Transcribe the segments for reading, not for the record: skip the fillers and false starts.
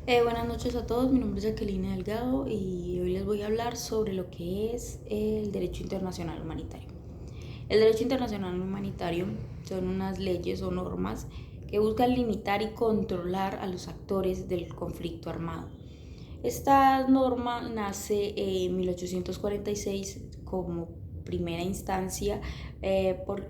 Buenas noches a todos, mi nombre es Jacqueline Delgado y hoy les voy a hablar sobre lo que es el derecho internacional humanitario. El derecho internacional humanitario son unas leyes o normas que buscan limitar y controlar a los actores del conflicto armado. Esta norma nace en 1846 como primera instancia por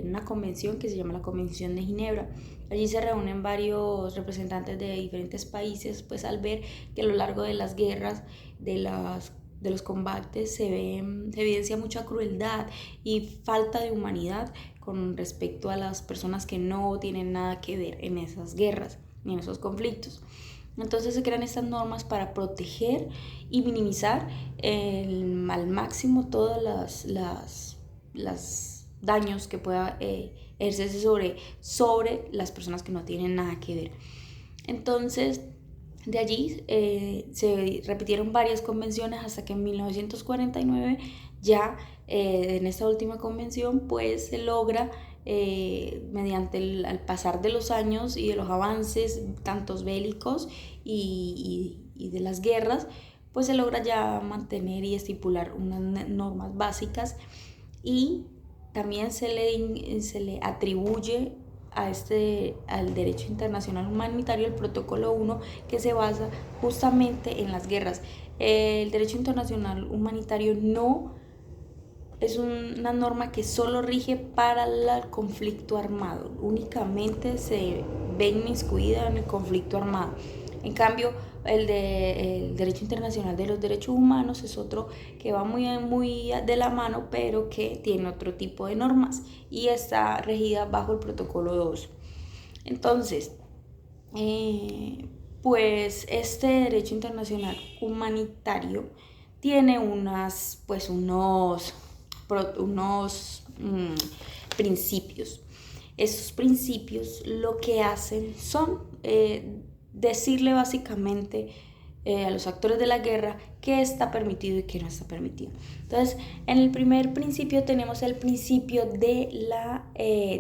una convención que se llama la Convención de Ginebra. Allí se reúnen varios representantes de diferentes países, pues al ver que a lo largo de las guerras, de los combates, se evidencia mucha crueldad y falta de humanidad con respecto a las personas que no tienen nada que ver en esas guerras ni en esos conflictos. Entonces se crean estas normas para proteger y minimizar al máximo todas las daños que pueda ejercerse sobre las personas que no tienen nada que ver. Entonces, de allí se repitieron varias convenciones hasta que en 1949 ya en esta última convención pues se logra mediante al pasar de los años y de los avances tantos bélicos y de las guerras, pues se logra ya mantener y estipular unas normas básicas y también se le atribuye al derecho internacional humanitario el protocolo 1 que se basa justamente en las guerras. El derecho internacional humanitario no es una norma que solo rige para el conflicto armado, únicamente se ve inmiscuida en el conflicto armado. En cambio, el derecho internacional de los derechos humanos es otro que va muy de la mano, pero que tiene otro tipo de normas y está regida bajo el protocolo 2. Entonces, pues este derecho internacional humanitario tiene unos principios. Estos principios lo que hacen son decirle básicamente a los actores de la guerra qué está permitido y qué no está permitido. Entonces, en el primer principio tenemos el principio de la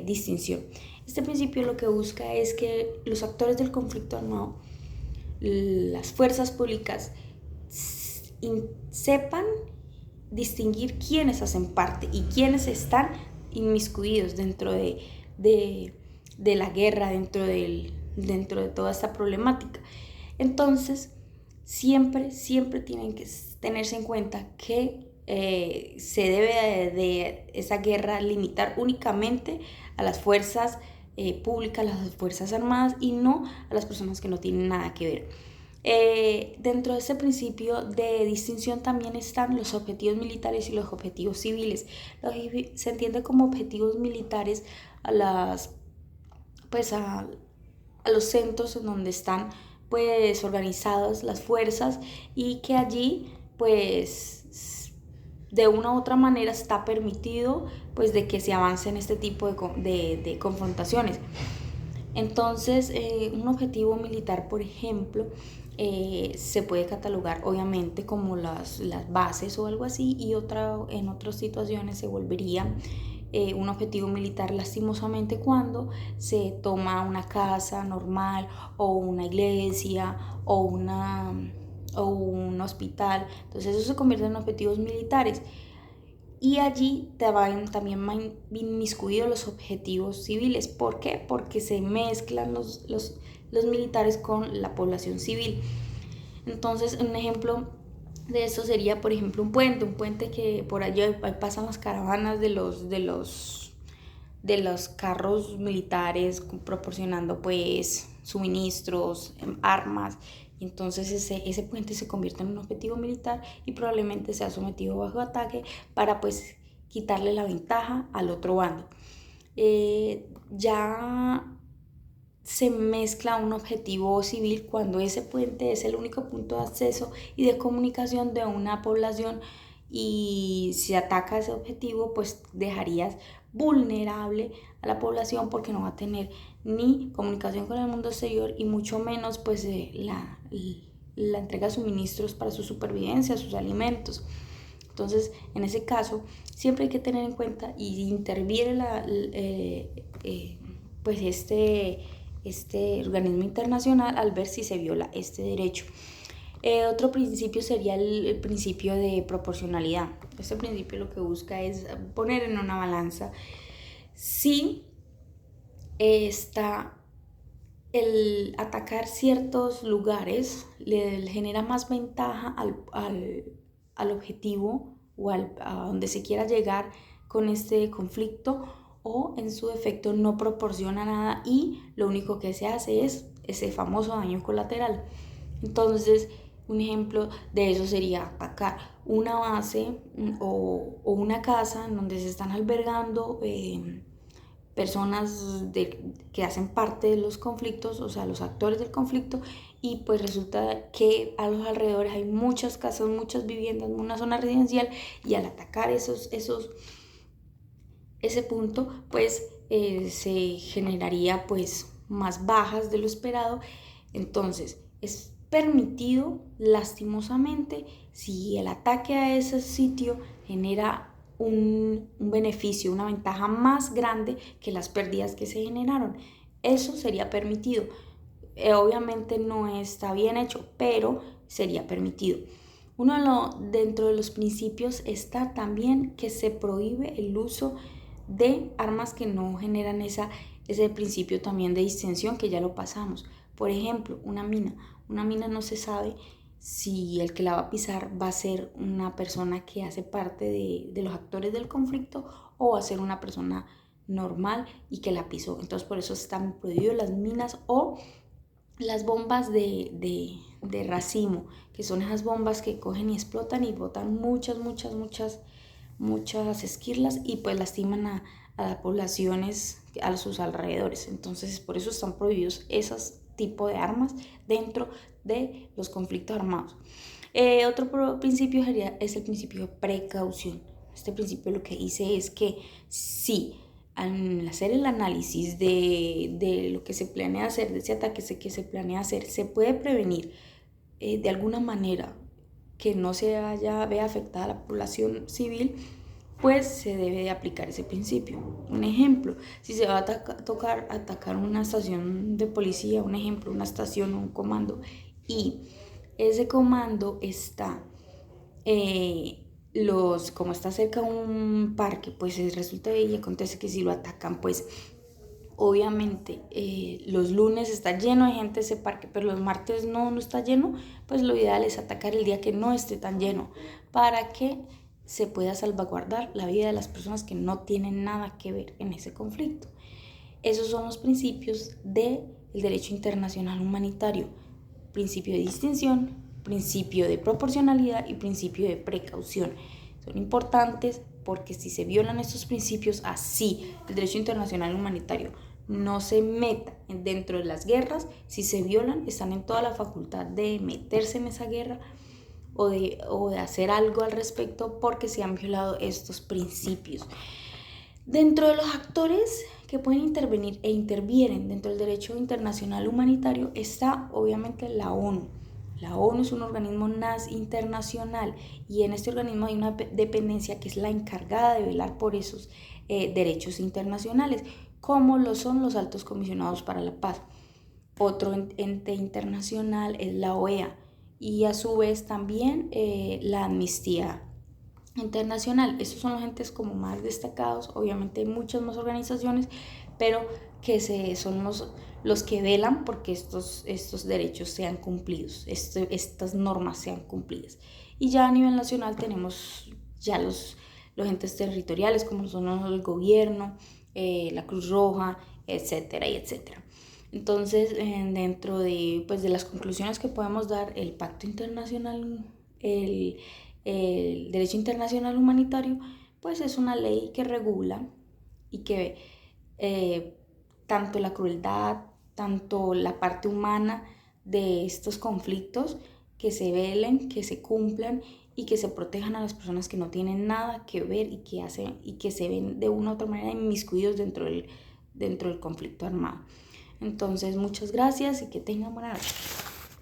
distinción. Este principio lo que busca es que los actores del conflicto armado, las fuerzas públicas, sepan distinguir quiénes hacen parte y quiénes están inmiscuidos de la guerra, dentro de toda esta problemática. Entonces, siempre tienen que tenerse en cuenta que se debe de esa guerra limitar únicamente a las fuerzas públicas, las fuerzas armadas y no a las personas que no tienen nada que ver. Dentro de ese principio de distinción también están los objetivos militares y los objetivos civiles. Se entiende como objetivos militares a las pues a los centros en donde están pues organizadas las fuerzas y que allí pues de una u otra manera está permitido pues de que se avance en este tipo de confrontaciones. Entonces, un objetivo militar, por ejemplo, se puede catalogar obviamente como las bases o algo así y en otras situaciones se volvería un objetivo militar lastimosamente cuando se toma una casa normal o una iglesia o un hospital. Entonces eso se convierte en objetivos militares. Y allí te van también inmiscuidos los objetivos civiles. ¿Por qué? Porque se mezclan los militares con la población civil. Entonces, un ejemplo de eso sería, por ejemplo, un puente que por allá pasan las caravanas de los carros militares proporcionando pues suministros, armas, y entonces ese puente se convierte en un objetivo militar y probablemente sea sometido bajo ataque para pues quitarle la ventaja al otro bando. Ya se mezcla un objetivo civil cuando ese puente es el único punto de acceso y de comunicación de una población y si ataca ese objetivo pues dejarías vulnerable a la población porque no va a tener ni comunicación con el mundo exterior y mucho menos pues la entrega de suministros para su supervivencia, sus alimentos. Entonces, en ese caso, siempre hay que tener en cuenta y interviene pues este organismo internacional al ver si se viola este derecho. Otro principio sería el principio de proporcionalidad. Este principio lo que busca es poner en una balanza si el atacar ciertos lugares le genera más ventaja al objetivo o a donde se quiera llegar con este conflicto, o en su defecto no proporciona nada y lo único que se hace es ese famoso daño colateral. Entonces, un ejemplo de eso sería atacar una base o una casa en donde se están albergando personas que hacen parte de los conflictos, o sea, los actores del conflicto, y pues resulta que a los alrededores hay muchas casas, muchas viviendas, una zona residencial, y al atacar ese punto, pues se generaría pues más bajas de lo esperado. Entonces, es permitido, lastimosamente, si el ataque a ese sitio genera un beneficio, una ventaja más grande que las pérdidas que se generaron. Eso sería permitido. Obviamente no está bien hecho, pero sería permitido. Dentro de los principios está también que se prohíbe el uso de armas que no generan ese principio también de distensión, que ya lo pasamos. Por ejemplo, una mina. Una mina no se sabe si el que la va a pisar va a ser una persona que hace parte de los actores del conflicto o va a ser una persona normal y que la pisó. Entonces por eso están prohibidas las minas o las bombas de racimo, que son esas bombas que cogen y explotan y botan muchas esquirlas y pues lastiman a las poblaciones a sus alrededores. Entonces por eso están prohibidos esos tipos de armas dentro de los conflictos armados. Otro principio es el principio de precaución. Este principio lo que dice es que si al hacer el análisis de lo que se planea hacer, de ese ataque que se planea hacer, se puede prevenir de alguna manera que no se vea afectada la población civil, pues se debe de aplicar ese principio. Un ejemplo, si se va a atacar una estación de policía, un ejemplo, una estación o un comando, y ese comando está, como está cerca de un parque, pues resulta y acontece que si lo atacan, pues obviamente los lunes está lleno de gente ese parque, pero los martes no está lleno, pues lo ideal es atacar el día que no esté tan lleno, para que se pueda salvaguardar la vida de las personas que no tienen nada que ver en ese conflicto. Esos son los principios del derecho internacional humanitario: principio de distinción, principio de proporcionalidad y principio de precaución. Son importantes porque si se violan estos principios, así el derecho internacional humanitario no se meta dentro de las guerras, si se violan, están en toda la facultad de meterse en esa guerra o de hacer algo al respecto porque se han violado estos principios. Dentro de los actores que pueden intervenir e intervienen dentro del derecho internacional humanitario está obviamente la ONU. La ONU es un organismo internacional y en este organismo hay una dependencia que es la encargada de velar por esos derechos internacionales, como lo son los altos comisionados para la paz. Otro ente internacional es la OEA y a su vez también la Amnistía Internacional. Estos son los entes como más destacados. Obviamente hay muchas más organizaciones, pero que son los que velan porque estos derechos sean cumplidos, estas normas sean cumplidas. Y ya a nivel nacional tenemos ya los entes territoriales, como son el gobierno, la Cruz Roja, etcétera y etcétera. Entonces, dentro de las conclusiones que podemos dar, el pacto internacional, el derecho internacional humanitario, pues es una ley que regula y que tanto la crueldad, tanto la parte humana de estos conflictos, que se velen, que se cumplan y que se protejan a las personas que no tienen nada que ver y que se ven de una u otra manera inmiscuidos dentro del conflicto armado. Entonces, muchas gracias y que tengan buena noche.